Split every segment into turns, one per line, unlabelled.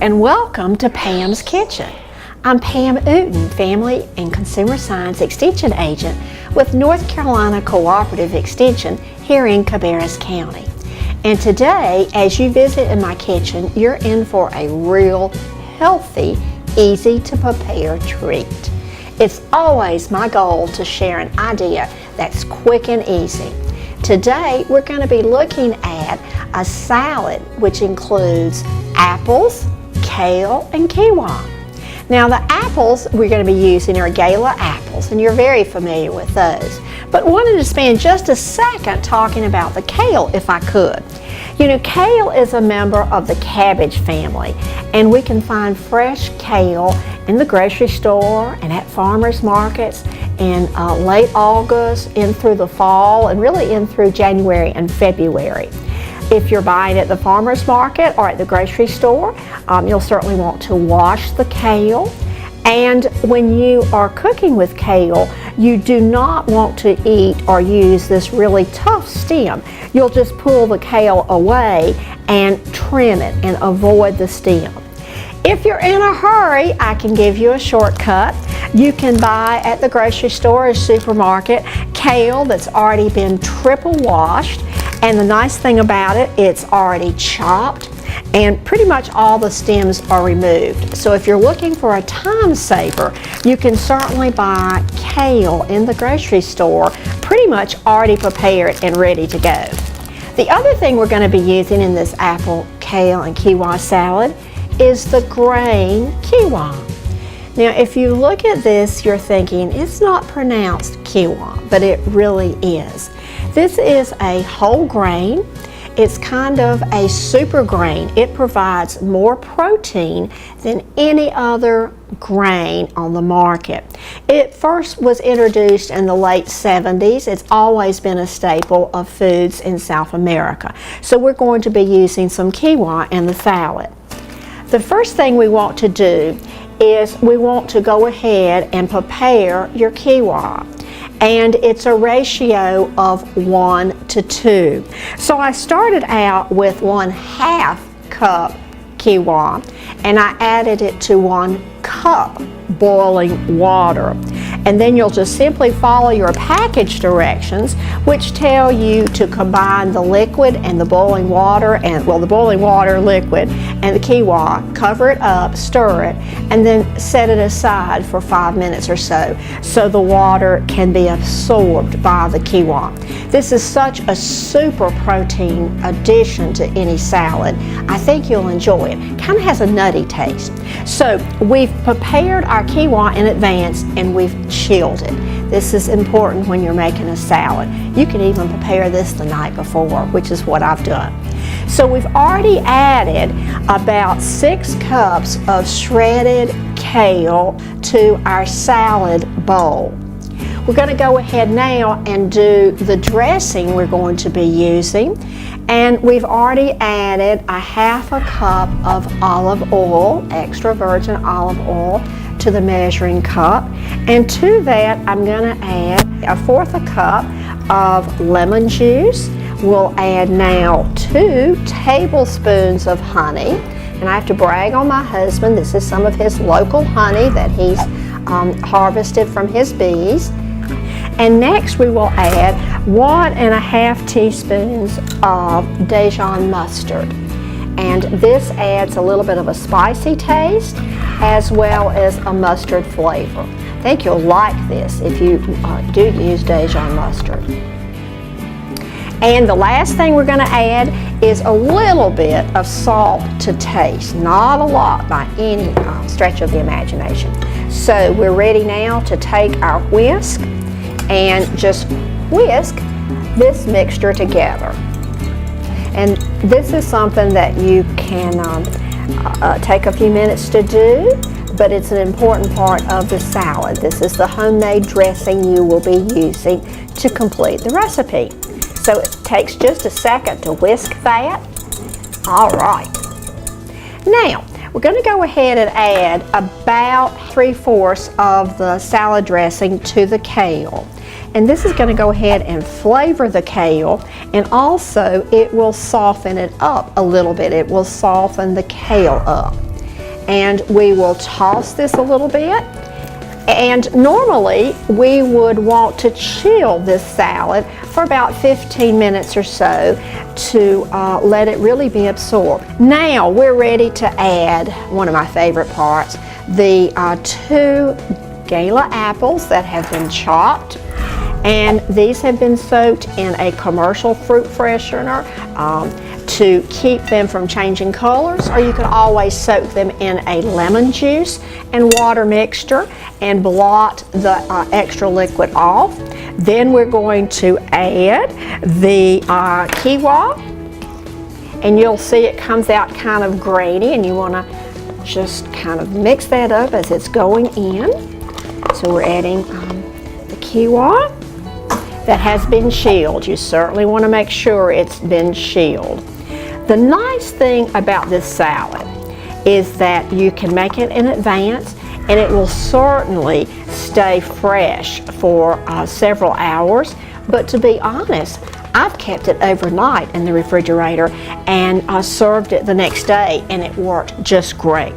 and welcome to Pam's Kitchen. I'm Pam Uten, Family and Consumer Science Extension Agent with North Carolina Cooperative Extension here in Cabarrus County. And today, as you visit in my kitchen, you're in for a real healthy, easy to prepare treat. It's always my goal to share an idea that's quick and easy. Today, we're going to be looking at a salad which includes apples, kale, and quinoa. Now the apples we're going to be using are gala apples, and you're very familiar with those. But wanted to spend just a second talking about the kale if I could. You know, kale is a member of the cabbage family, and we can find fresh kale in the grocery store and at farmers markets in late August, in through the fall, and really in through January and February. If you're buying at the farmer's market or at the grocery store, you'll certainly want to wash the kale. And when you are cooking with kale, you do not want to eat or use this really tough stem. You'll just pull the kale away and trim it and avoid the stem. If you're in a hurry, I can give you a shortcut. You can buy at the grocery store or supermarket kale that's already been triple washed. And the nice thing about it, it's already chopped and pretty much all the stems are removed. So if you're looking for a time saver, you can certainly buy kale in the grocery store, pretty much already prepared and ready to go. The other thing we're going to be using in this apple, kale, and quinoa salad is the grain quinoa. Now if you look at this, you're thinking it's not pronounced quinoa, but it really is. This is a whole grain. It's kind of a super grain. It provides more protein than any other grain on the market. It first was introduced in the late 70s. It's always been a staple of foods in South America. So we're going to be using some quinoa in the salad. The first thing we want to do is we want to go ahead and prepare your quinoa. And it's a ratio of 1 to 2. So I started out with 1/2 cup quinoa, and I added it to 1 cup boiling water. And then you'll just simply follow your package directions, which tell you to combine the liquid and the boiling water, and well, the boiling water, liquid, and the quinoa, cover it up, stir it, and then set it aside for 5 minutes or so the water can be absorbed by the quinoa. This is such a super protein addition to any salad. I think you'll enjoy it. Kind of has a nutty taste. So we've prepared our quinoa in advance and we've chilled it. This is important when you're making a salad. You can even prepare this the night before, which is what I've done. So we've already added about 6 cups of shredded kale to our salad bowl. We're going to go ahead now and do the dressing we're going to be using. And we've already added 1/2 cup of olive oil, extra virgin olive oil, to the measuring cup. And to that, I'm going to add 1/4 cup of lemon juice. We'll add now 2 tablespoons of honey. And I have to brag on my husband. This is some of his local honey that he's harvested from his bees. And next we will add 1½ teaspoons of Dijon mustard. And this adds a little bit of a spicy taste as well as a mustard flavor. I think you'll like this if you do use Dijon mustard. And the last thing we're going to add is a little bit of salt to taste. Not a lot by any stretch of the imagination. So we're ready now to take our whisk and just whisk this mixture together. And this is something that you can take a few minutes to do, but it's an important part of the salad. This is the homemade dressing you will be using to complete the recipe. So it takes just a second to whisk that. All right. Now, we're going to go ahead and add about 3/4 of the salad dressing to the kale. And this is going to go ahead and flavor the kale, and also it will soften it up a little bit. It will soften the kale up. and we will toss this a little bit. And normally we would want to chill this salad for about 15 minutes or so to let it really be absorbed. Now we're ready to add one of my favorite parts, the 2 gala apples that have been chopped. And these have been soaked in a commercial fruit freshener to keep them from changing colors, or you can always soak them in a lemon juice and water mixture and blot the extra liquid off. Then we're going to add the quinoa, and you'll see it comes out kind of grainy, and you want to just kind of mix that up as it's going in. So we're adding the quinoa that has been chilled. You certainly want to make sure it's been chilled. The nice thing about this salad is that you can make it in advance, and it will certainly stay fresh for several hours. But to be honest, I've kept it overnight in the refrigerator and served it the next day, and it worked just great.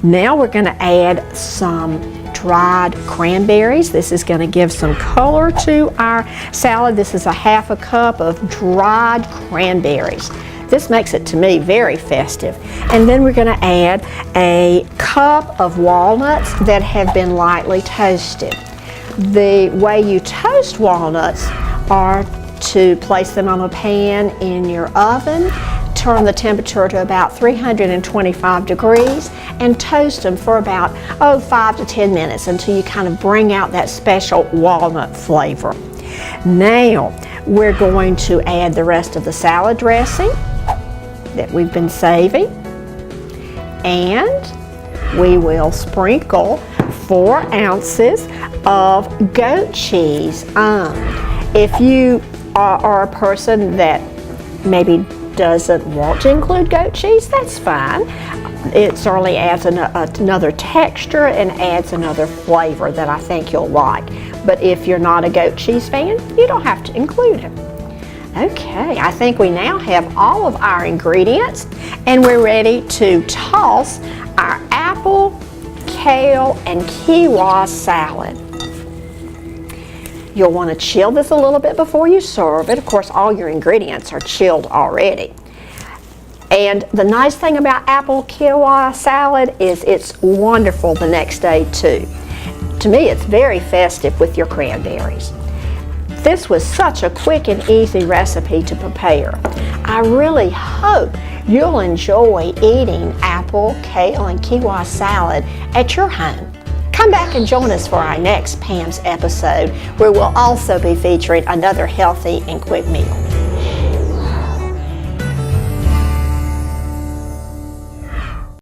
Now we're going to add some dried cranberries. This is going to give some color to our salad. This is a ½ cup of dried cranberries. This makes it, to me, very festive. And then we're going to add a cup of walnuts that have been lightly toasted. The way you toast walnuts are to place them on a pan in your oven, turn the temperature to about 325 degrees, and toast them for about 5 to 10 minutes until you kind of bring out that special walnut flavor. Now we're going to add the rest of the salad dressing that we've been saving, and we will sprinkle 4 ounces of goat cheese. If you are a person that maybe doesn't want to include goat cheese, that's fine. It certainly adds another texture and adds another flavor that I think you'll like. But if you're not a goat cheese fan, you don't have to include it. Okay, I think we now have all of our ingredients, and we're ready to toss our apple, kale, and quinoa salad. You'll want to chill this a little bit before you serve it. Of course, all your ingredients are chilled already. And the nice thing about apple quinoa salad is it's wonderful the next day too. To me, it's very festive with your cranberries. This was such a quick and easy recipe to prepare. I really hope you'll enjoy eating apple, kale, and quinoa salad at your home. Come back and join us for our next Pam's episode, where we'll also be featuring another healthy and quick meal.